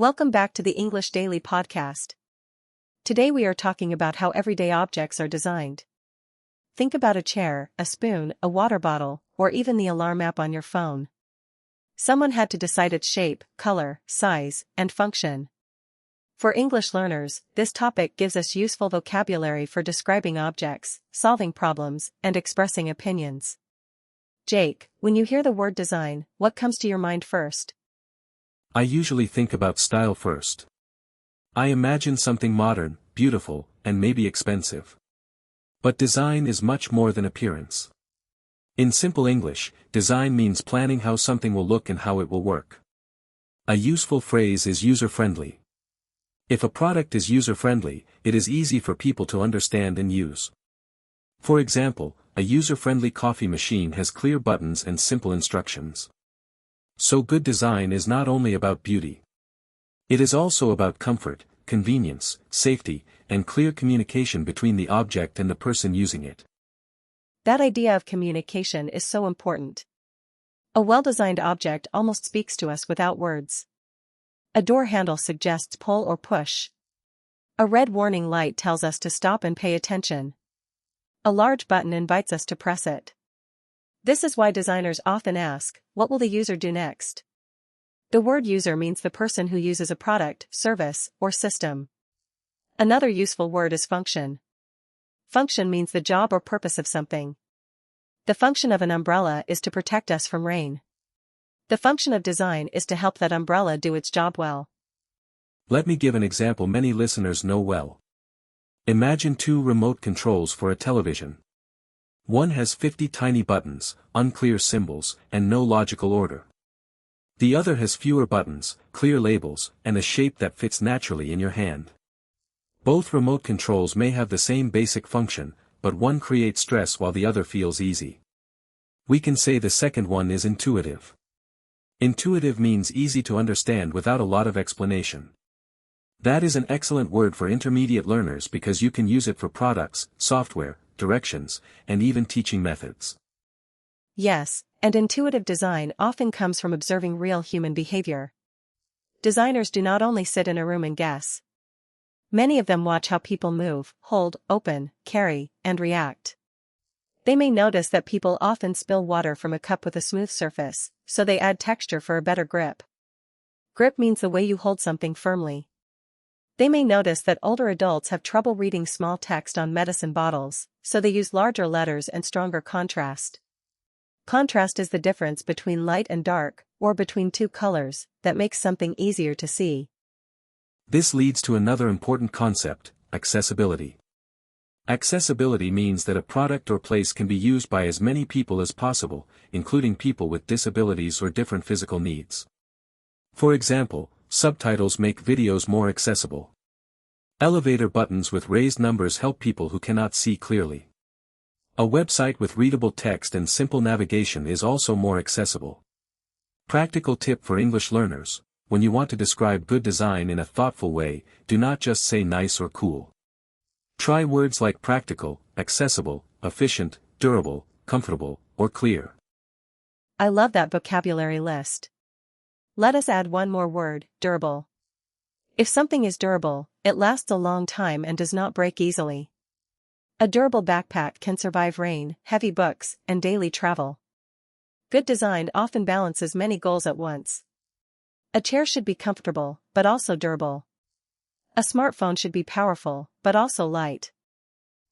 Welcome back to the English Daily Podcast. Today we are talking about how everyday objects are designed. Think about a chair, a spoon, a water bottle, or even the alarm app on your phone. Someone had to decide its shape, color, size, and function. For English learners, this topic gives us useful vocabulary for describing objects, solving problems, and expressing opinions. Jake, when you hear the word design, what comes to your mind first? I usually think about style first. I imagine something modern, beautiful, and maybe expensive. But design is much more than appearance. In simple English, design means planning how something will look and how it will work. A useful phrase is user-friendly. If a product is user-friendly, it is easy for people to understand and use. For example, a user-friendly coffee machine has clear buttons and simple instructions. So good design is not only about beauty. It is also about comfort, convenience, safety, and clear communication between the object and the person using it. That idea of communication is so important. A well-designed object almost speaks to us without words. A door handle suggests pull or push. A red warning light tells us to stop and pay attention. A large button invites us to press it. This is why designers often ask, what will the user do next? The word user means the person who uses a product, service, or system. Another useful word is function. Function means the job or purpose of something. The function of an umbrella is to protect us from rain. The function of design is to help that umbrella do its job well. Let me give an example many listeners know well. Imagine two remote controls for a television. One has 50 tiny buttons, unclear symbols, and no logical order. The other has fewer buttons, clear labels, and a shape that fits naturally in your hand. Both remote controls may have the same basic function, but one creates stress while the other feels easy. We can say the second one is intuitive. Intuitive means easy to understand without a lot of explanation. That is an excellent word for intermediate learners because you can use it for products, software, directions, and even teaching methods. Yes, and intuitive design often comes from observing real human behavior. Designers do not only sit in a room and guess. Many of them watch how people move, hold, open, carry, and react. They may notice that people often spill water from a cup with a smooth surface, so they add texture for a better grip. Grip means the way you hold something firmly. They may notice that older adults have trouble reading small text on medicine bottles, so they use larger letters and stronger contrast. Contrast is the difference between light and dark, or between two colors, that makes something easier to see. This leads to another important concept, accessibility. Accessibility means that a product or place can be used by as many people as possible, including people with disabilities or different physical needs. For example, subtitles make videos more accessible. Elevator buttons with raised numbers help people who cannot see clearly. A website with readable text and simple navigation is also more accessible. Practical tip for English learners: when you want to describe good design in a thoughtful way, do not just say nice or cool. Try words like practical, accessible, efficient, durable, comfortable, or clear. I love that vocabulary list. Let us add one more word, durable. If something is durable, it lasts a long time and does not break easily. A durable backpack can survive rain, heavy books, and daily travel. Good design often balances many goals at once. A chair should be comfortable, but also durable. A smartphone should be powerful, but also light.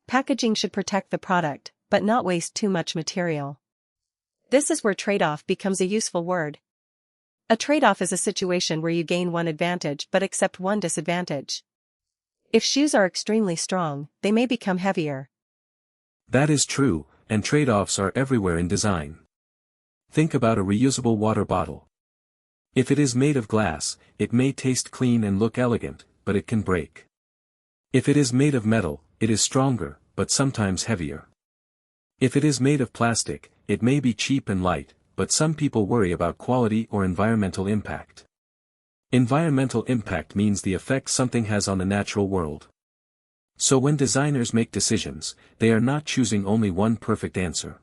Packaging should protect the product, but not waste too much material. This is where trade-off becomes a useful word. A trade-off is a situation where you gain one advantage but accept one disadvantage. If shoes are extremely strong, they may become heavier. That is true, and trade-offs are everywhere in design. Think about a reusable water bottle. If it is made of glass, it may taste clean and look elegant, but it can break. If it is made of metal, it is stronger, but sometimes heavier. If it is made of plastic, it may be cheap and light, but some people worry about quality or environmental impact. Environmental impact means the effect something has on the natural world. So when designers make decisions, they are not choosing only one perfect answer.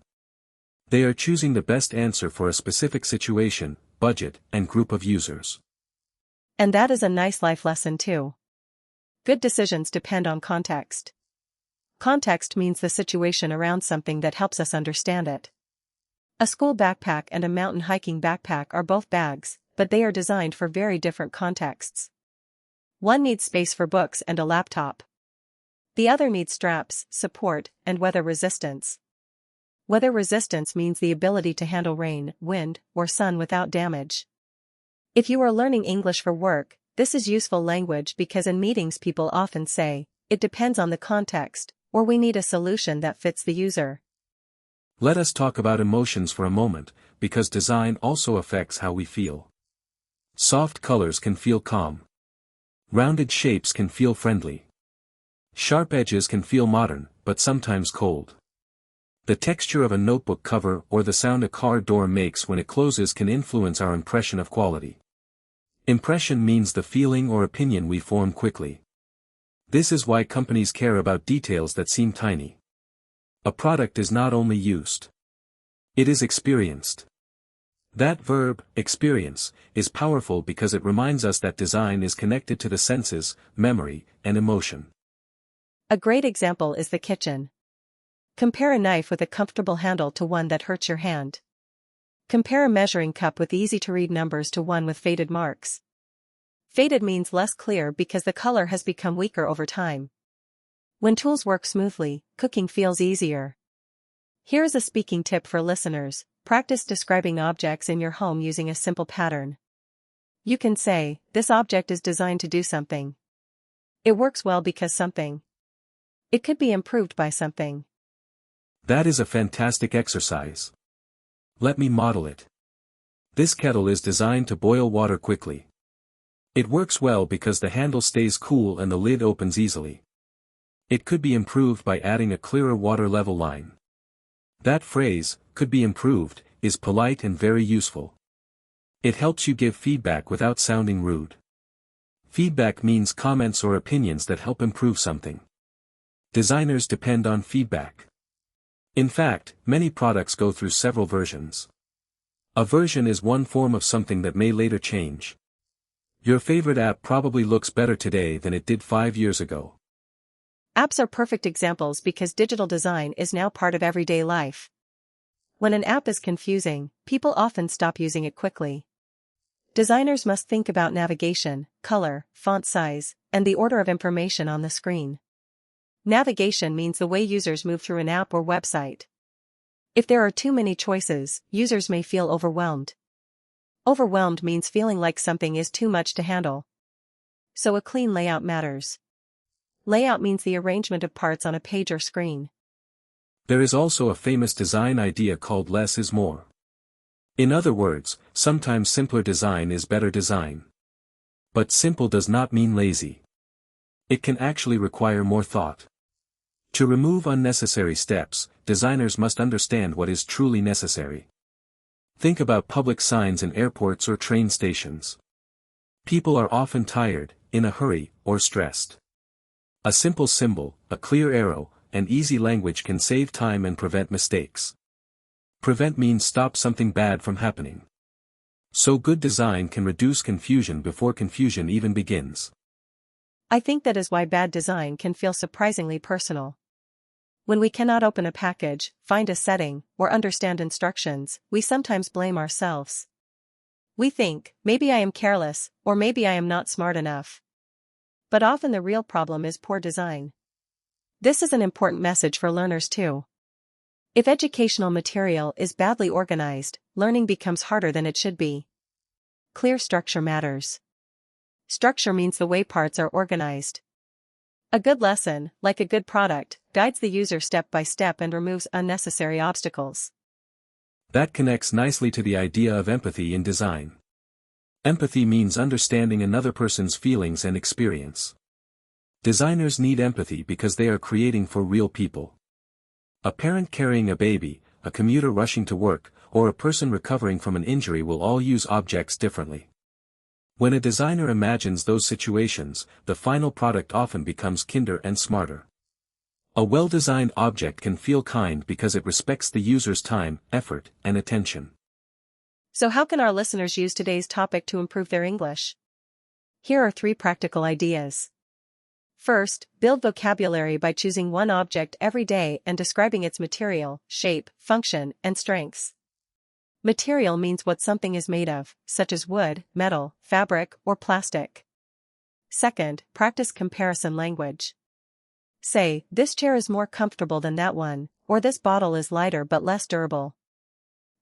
They are choosing the best answer for a specific situation, budget, and group of users. And that is a nice life lesson too. Good decisions depend on context. Context means the situation around something that helps us understand it. A school backpack and a mountain hiking backpack are both bags, but they are designed for very different contexts. One needs space for books and a laptop. The other needs straps, support, and weather resistance. Weather resistance means the ability to handle rain, wind, or sun without damage. If you are learning English for work, this is useful language because in meetings people often say, "It depends on the context," or "We need a solution that fits the user." Let us talk about emotions for a moment, because design also affects how we feel. Soft colors can feel calm. Rounded shapes can feel friendly. Sharp edges can feel modern, but sometimes cold. The texture of a notebook cover or the sound a car door makes when it closes can influence our impression of quality. Impression means the feeling or opinion we form quickly. This is why companies care about details that seem tiny. A product is not only used. It is experienced. That verb, experience, is powerful because it reminds us that design is connected to the senses, memory, and emotion. A great example is the kitchen. Compare a knife with a comfortable handle to one that hurts your hand. Compare a measuring cup with easy-to-read numbers to one with faded marks. Faded means less clear because the color has become weaker over time. When tools work smoothly, cooking feels easier. Here is a speaking tip for listeners: practice describing objects in your home using a simple pattern. You can say, "This object is designed to do something. It works well because something. It could be improved by something." That is a fantastic exercise. Let me model it. This kettle is designed to boil water quickly. It works well because the handle stays cool and the lid opens easily. It could be improved by adding a clearer water level line. That phrase, "could be improved," is polite and very useful. It helps you give feedback without sounding rude. Feedback means comments or opinions that help improve something. Designers depend on feedback. In fact, many products go through several versions. A version is one form of something that may later change. Your favorite app probably looks better today than it did 5 years ago. Apps are perfect examples because digital design is now part of everyday life. When an app is confusing, people often stop using it quickly. Designers must think about navigation, color, font size, and the order of information on the screen. Navigation means the way users move through an app or website. If there are too many choices, users may feel overwhelmed. Overwhelmed means feeling like something is too much to handle. So a clean layout matters. Layout means the arrangement of parts on a page or screen. There is also a famous design idea called less is more. In other words, sometimes simpler design is better design. But simple does not mean lazy. It can actually require more thought. To remove unnecessary steps, designers must understand what is truly necessary. Think about public signs in airports or train stations. People are often tired, in a hurry, or stressed. A simple symbol, a clear arrow, and easy language can save time and prevent mistakes. Prevent means stop something bad from happening. So good design can reduce confusion before confusion even begins. I think that is why bad design can feel surprisingly personal. When we cannot open a package, find a setting, or understand instructions, we sometimes blame ourselves. We think, maybe I am careless, or maybe I am not smart enough. But often the real problem is poor design. This is an important message for learners too. If educational material is badly organized, learning becomes harder than it should be. Clear structure matters. Structure means the way parts are organized. A good lesson, like a good product, guides the user step by step and removes unnecessary obstacles. That connects nicely to the idea of empathy in design. Empathy means understanding another person's feelings and experience. Designers need empathy because they are creating for real people. A parent carrying a baby, a commuter rushing to work, or a person recovering from an injury will all use objects differently. When a designer imagines those situations, the final product often becomes kinder and smarter. A well-designed object can feel kind because it respects the user's time, effort, and attention. So how can our listeners use today's topic to improve their English? Here are 3 practical ideas. First, build vocabulary by choosing one object every day and describing its material, shape, function, and strengths. Material means what something is made of, such as wood, metal, fabric, or plastic. Second, practice comparison language. Say, this chair is more comfortable than that one, or this bottle is lighter but less durable.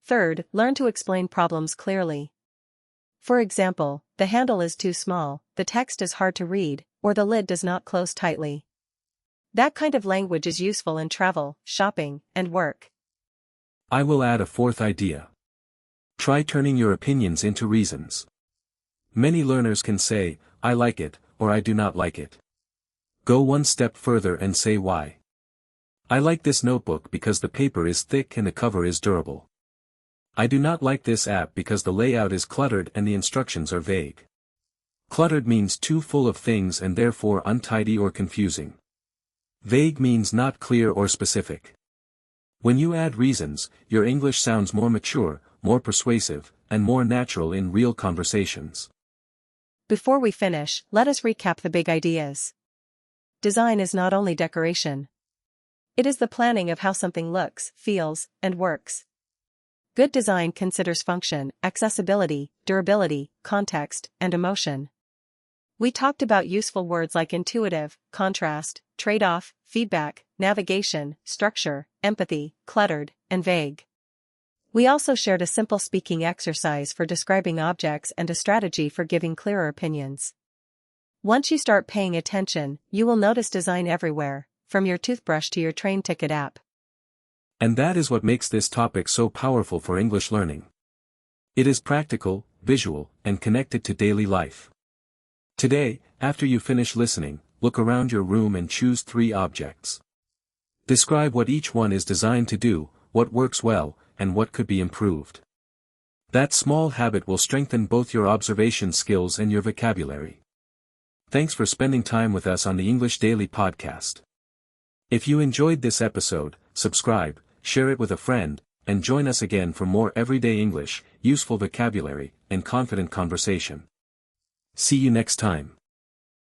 Third, learn to explain problems clearly. For example, the handle is too small, the text is hard to read, or the lid does not close tightly. That kind of language is useful in travel, shopping, and work. I will add a 4th idea. Try turning your opinions into reasons. Many learners can say, I like it, or I do not like it. Go one step further and say why. I like this notebook because the paper is thick and the cover is durable. I do not like this app because the layout is cluttered and the instructions are vague. Cluttered means too full of things and therefore untidy or confusing. Vague means not clear or specific. When you add reasons, your English sounds more mature, more persuasive, and more natural in real conversations. Before we finish, let us recap the big ideas. Design is not only decoration. It is the planning of how something looks, feels, and works. Good design considers function, accessibility, durability, context, and emotion. We talked about useful words like intuitive, contrast, trade-off, feedback, navigation, structure, empathy, cluttered, and vague. We also shared a simple speaking exercise for describing objects and a strategy for giving clearer opinions. Once you start paying attention, you will notice design everywhere, from your toothbrush to your train ticket app. And that is what makes this topic so powerful for English learning. It is practical, visual, and connected to daily life. Today, after you finish listening, look around your room and choose 3 objects. Describe what each one is designed to do, what works well, and what could be improved. That small habit will strengthen both your observation skills and your vocabulary. Thanks for spending time with us on the English Daily Podcast. If you enjoyed this episode, subscribe, share it with a friend, and join us again for more everyday English, useful vocabulary, and confident conversation. See you next time.